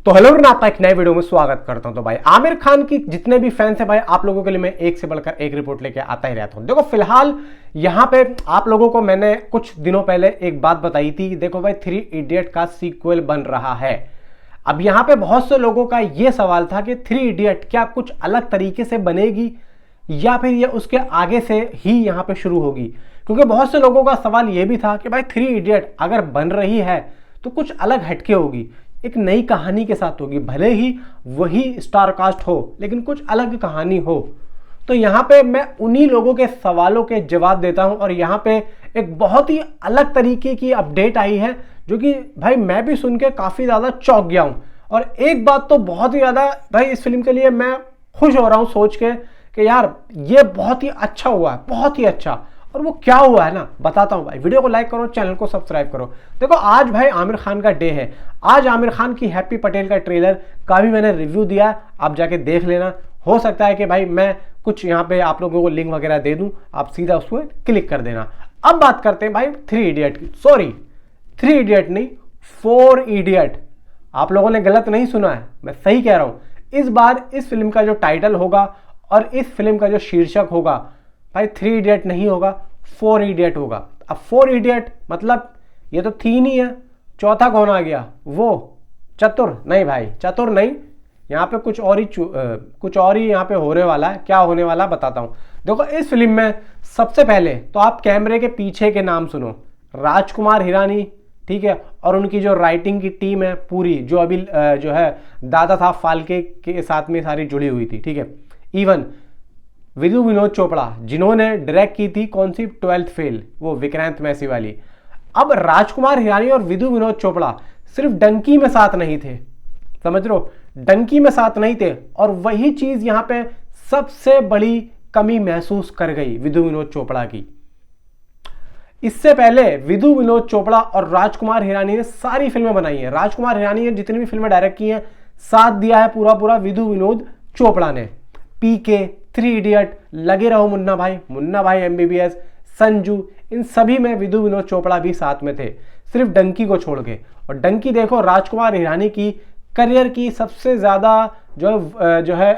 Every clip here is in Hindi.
तो हेलो एवरीवन, आपका एक नए वीडियो में स्वागत करता हूं। तो भाई आमिर खान की जितने भी फैंस हैं भाई, आप लोगों के लिए मैं एक से बढ़कर एक रिपोर्ट लेके आता ही रहता हूं। देखो फिलहाल यहां पे आप लोगों को मैंने कुछ दिनों पहले एक बात बताई थी। देखो भाई, 3 इडियट का सीक्वल बन रहा है। अब यहां पे बहुत से लोगों का यह सवाल था कि 3 इडियट क्या कुछ अलग तरीके से बनेगी या फिर ये उसके आगे से ही यहां पे शुरू होगी। क्योंकि बहुत से लोगों का सवाल यह भी था कि भाई 3 इडियट अगर बन रही है तो कुछ अलग हटके होगी, एक नई कहानी के साथ होगी। भले ही वही स्टार कास्ट हो लेकिन कुछ अलग कहानी हो। तो यहाँ पे मैं उन्हीं लोगों के सवालों के जवाब देता हूँ और यहाँ पे एक बहुत ही अलग तरीके की अपडेट आई है जो कि भाई मैं भी सुन के काफ़ी ज़्यादा चौंक गया हूँ। और एक बात तो बहुत ही ज़्यादा भाई इस फिल्म के लिए मैं खुश हो रहा हूँ सोच के कि यार ये बहुत ही अच्छा हुआ है, बहुत ही अच्छा। और वो क्या हुआ है ना, बताता हूं भाई। वीडियो को लाइक करो, चैनल को सब्सक्राइब करो। देखो आज भाई आमिर खान का डे है। आज आमिर खान की हैप्पी पटेल का ट्रेलर का भी मैंने रिव्यू दिया है, आप जाके देख लेना। हो सकता है कि भाई मैं कुछ यहाँ पे आप लोगों को लिंक वगैरह दे दूं, आप सीधा उस पर क्लिक कर देना। अब बात करते हैं भाई 3 इडियट की। सॉरी 3 इडियट नहीं, 4 इडियट। आप लोगों ने गलत नहीं सुना है, मैं सही कह रहा हूं। इस बार इस फिल्म का जो टाइटल होगा और इस फिल्म का जो शीर्षक होगा भाई 3 इडियट नहीं होगा, 4 इडियट होगा। अब 4 इडियट मतलब ये तो 3 ही है, चौथा कौन आ गया? वो चतुर नहीं भाई, चतुर नहीं। यहाँ पे कुछ और ही यहाँ पे होने वाला है। क्या होने वाला बताता हूँ। देखो इस फिल्म में सबसे पहले तो आप कैमरे के पीछे के नाम सुनो। राजकुमार हिरानी, ठीक है, और उनकी जो राइटिंग की टीम है पूरी, जो अभी जो है दादा साहब फाल्के के साथ में सारी जुड़ी हुई थी, ठीक है। इवन विदु विनोद चोपड़ा जिन्होंने डायरेक्ट की थी कौन सी 12th फेल, वो विक्रांत मैसी वाली। अब राजकुमार हिरानी और विदु विनोद चोपड़ा सिर्फ डंकी में साथ नहीं थे, समझ लो, डंकी में साथ नहीं थे। और वही चीज यहां पे सबसे बड़ी कमी महसूस कर गई विदु विनोद चोपड़ा की। इससे पहले विदु विनोद चोपड़ा और राजकुमार हिरानी ने सारी फिल्में बनाई हैं। राजकुमार हिरानी ने जितनी भी फिल्में डायरेक्ट की हैं, साथ दिया है पूरा पूरा विदु विनोद चोपड़ा ने। पीके, 3 इडियट, लगे रहो मुन्ना भाई MBBS, संजू, इन सभी में विदु विनोद चोपड़ा भी साथ में थे, सिर्फ डंकी को छोड़ के। और डंकी देखो राजकुमार हिरानी की करियर की सबसे ज्यादा जो है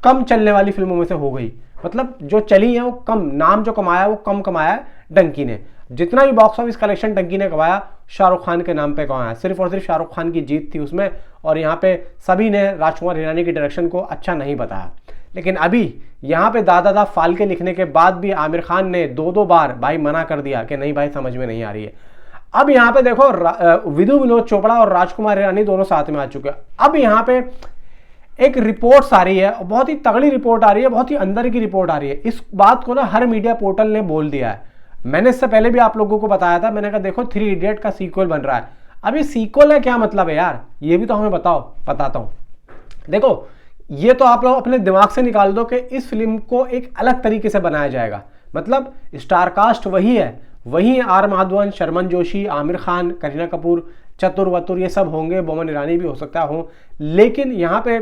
कम चलने वाली फिल्मों में से हो गई। मतलब जो चली है वो कम, नाम जो कमाया वो कम कमाया है डंकी ने। जितना भी बॉक्स ऑफिस कलेक्शन डंकी ने कमाया शाहरुख खान के नाम पे कमाया, सिर्फ और सिर्फ शाहरुख खान की जीत थी उसमें। और यहाँ पे सभी ने राजकुमार हिरानी की डायरेक्शन को अच्छा नहीं बताया। लेकिन अभी यहाँ पे दादा साहब फाल्के लिखने के बाद भी आमिर खान ने 2 बार भाई मना कर दिया कि नहीं भाई समझ में नहीं आ रही है। अब यहाँ पे देखो विदु विनोद चोपड़ा और राजकुमार हिरानी दोनों साथ में आ चुके हैं। अब यहाँ पे एक रिपोर्ट आ रही है, बहुत ही तगड़ी रिपोर्ट आ रही है, बहुत ही अंदर की रिपोर्ट आ रही है। इस बात को ना हर मीडिया पोर्टल ने बोल दिया है। मैंने इससे पहले भी आप लोगों को बताया था, मैंने कहा देखो 3 इडियट का सीक्वल बन रहा है। अभी सीक्वल है क्या मतलब है यार, ये भी तो हमें बताओ, बताता हूँ। देखो ये तो आप लोग अपने दिमाग से निकाल दो कि इस फिल्म को एक अलग तरीके से बनाया जाएगा। मतलब स्टार कास्ट वही है, वही आर माधवन, शर्मन जोशी, आमिर खान, करीना कपूर, चतुर वतुर ये सब होंगे, बोमन ईरानी भी हो सकता हो। लेकिन यहाँ पे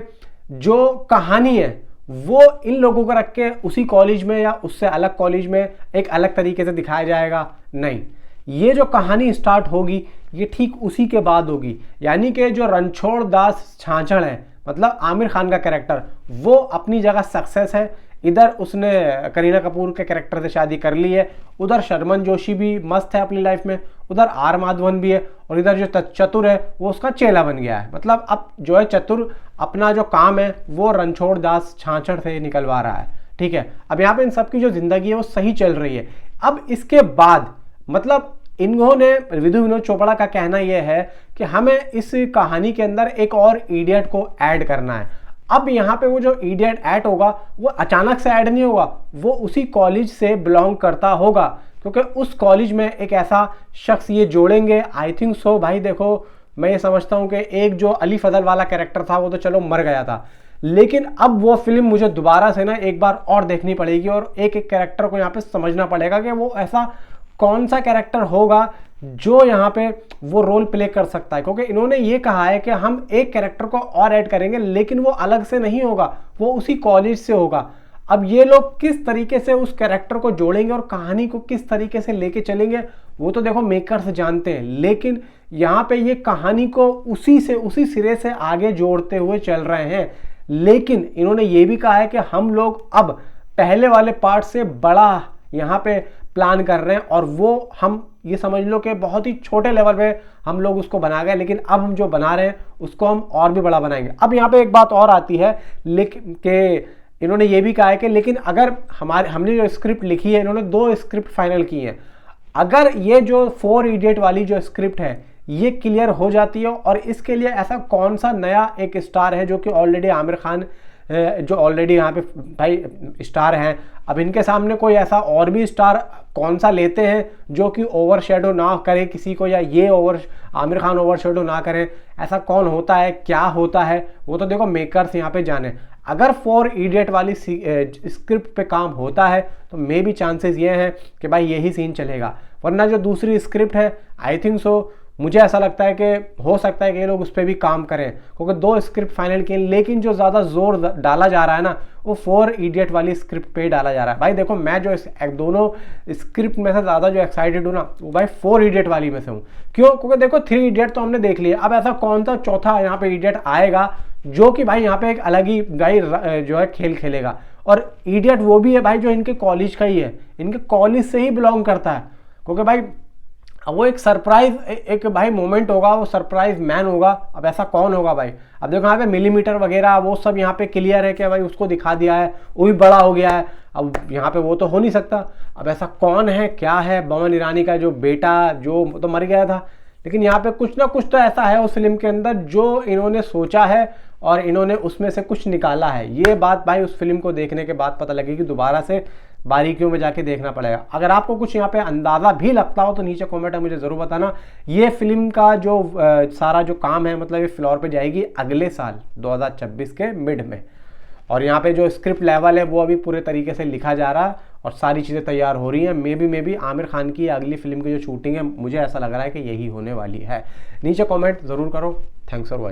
जो कहानी है वो इन लोगों को रख के उसी कॉलेज में या उससे अलग कॉलेज में एक अलग तरीके से दिखाया जाएगा, नहीं। ये जो कहानी स्टार्ट होगी ये ठीक उसी के बाद होगी। यानी कि जो रणछोड़ दास छाछड़ है, मतलब आमिर खान का कैरेक्टर, वो अपनी जगह सक्सेस है। इधर उसने करीना कपूर के कैरेक्टर से शादी कर ली है, उधर शर्मन जोशी भी मस्त है अपनी लाइफ में, उधर आर माधवन भी है, और इधर जो चतुर है वो उसका चेला बन गया है। मतलब अब जो है चतुर अपना जो काम है वो रणछोड़ दास छाछड़ से निकलवा रहा है, ठीक है। अब यहाँ पे इन सबकी जो जिंदगी है वो सही चल रही है। अब इसके बाद मतलब इन्होंने, विदु विनोद चोपड़ा का कहना यह है कि हमें इस कहानी के अंदर एक और इडियट को ऐड करना है। अब यहाँ पे वो जो इडियट ऐड होगा वो अचानक से ऐड नहीं होगा, वो उसी कॉलेज से बिलोंग करता होगा, क्योंकि उस कॉलेज में एक ऐसा शख्स ये जोड़ेंगे। आई थिंक सो भाई। देखो मैं ये समझता हूँ कि एक जो अली फजल वाला कैरेक्टर था वो तो चलो मर गया था, लेकिन अब वो फिल्म मुझे दोबारा से ना एक बार और देखनी पड़ेगी और एक एक कैरेक्टर को यहाँ पे समझना पड़ेगा कि वो ऐसा कौन सा कैरेक्टर होगा जो यहाँ पे वो रोल प्ले कर सकता है। क्योंकि इन्होंने ये कहा है कि हम एक कैरेक्टर को और ऐड करेंगे, लेकिन वो अलग से नहीं होगा, वो उसी कॉलेज से होगा। अब ये लोग किस तरीके से उस कैरेक्टर को जोड़ेंगे और कहानी को किस तरीके से लेके चलेंगे वो तो देखो मेकर्स जानते हैं। लेकिन यहाँ पे ये कहानी को उसी सिरे से आगे जोड़ते हुए चल रहे हैं। लेकिन इन्होंने ये भी कहा है कि हम लोग अब पहले वाले पार्ट से बड़ा यहाँ पे प्लान कर रहे हैं, और वो हम ये समझ लो कि बहुत ही छोटे लेवल पे हम लोग उसको बना गए, लेकिन अब हम जो बना रहे हैं उसको हम और भी बड़ा बनाएंगे। अब यहाँ पे एक बात और आती है, लेकिन कि इन्होंने ये भी कहा है कि लेकिन अगर हमने जो स्क्रिप्ट लिखी है, इन्होंने 2 स्क्रिप्ट फाइनल की हैं, अगर ये जो 4 इडियट वाली जो स्क्रिप्ट है ये क्लियर हो जाती है, और इसके लिए ऐसा कौन सा नया एक स्टार है जो कि ऑलरेडी आमिर खान जो ऑलरेडी यहाँ पे भाई स्टार हैं, अब इनके सामने कोई ऐसा और भी स्टार कौन सा लेते हैं जो कि ओवरशैडो ना करे किसी को, या ये आमिर खान ओवरशैडो ना करें, ऐसा कौन होता है, क्या होता है, वो तो देखो मेकर्स यहाँ पे जाने। अगर 4 इडियट वाली स्क्रिप्ट पे काम होता है तो मे भी चांसेस ये हैं कि भाई यही सीन चलेगा, वरना जो दूसरी स्क्रिप्ट है आई थिंक सो, मुझे ऐसा लगता है कि हो सकता है कि ये लोग उस पर भी काम करें, क्योंकि 2 स्क्रिप्ट फाइनल किए, लेकिन जो ज़्यादा जोर डाला जा रहा है ना वो 4 इडियट वाली स्क्रिप्ट पे डाला जा रहा है। भाई देखो, मैं जो दोनों स्क्रिप्ट में से ज़्यादा जो एक्साइटेड हूँ ना, वो भाई 4 इडियट वाली में से हूँ। क्यों? क्योंकि देखो 3 इडियट तो हमने देख लिया, अब ऐसा कौन सा चौथा यहाँ पे इडियट आएगा जो कि भाई यहाँ पे एक अलग ही भाई जो है खेल खेलेगा। और इडियट वो भी है भाई जो इनके कॉलेज का ही है, इनके कॉलेज से ही बिलोंग करता है, क्योंकि भाई वो एक सरप्राइज एक भाई मोमेंट होगा, वो सरप्राइज मैन होगा। अब ऐसा कौन होगा भाई? अब देखो यहाँ पे मिलीमीटर वगैरह वो सब यहाँ पे क्लियर है कि भाई उसको दिखा दिया है, वो भी बड़ा हो गया है, अब यहाँ पे वो तो हो नहीं सकता। अब ऐसा कौन है, क्या है? बमन ईरानी का जो बेटा जो तो मर गया था, लेकिन यहाँ पे कुछ ना कुछ तो ऐसा है उस फिल्म के अंदर जो इन्होंने सोचा है और इन्होंने उसमें से कुछ निकाला है। ये बात भाई उस फिल्म को देखने के बाद पता लगेगी, दोबारा से बारीकियों में जाके देखना पड़ेगा। अगर आपको कुछ यहाँ पे अंदाज़ा भी लगता हो तो नीचे कमेंट में मुझे ज़रूर बताना। ये फिल्म का जो सारा जो काम है, मतलब ये फ्लोर पे जाएगी अगले साल 2026 के मिड में, और यहाँ पे जो स्क्रिप्ट लेवल है वो अभी पूरे तरीके से लिखा जा रहा है और सारी चीज़ें तैयार हो रही हैं। मे बी आमिर खान की अगली फिल्म की जो शूटिंग है, मुझे ऐसा लग रहा है कि यही होने वाली है। नीचे कॉमेंट ज़रूर करो। Thanks for watching.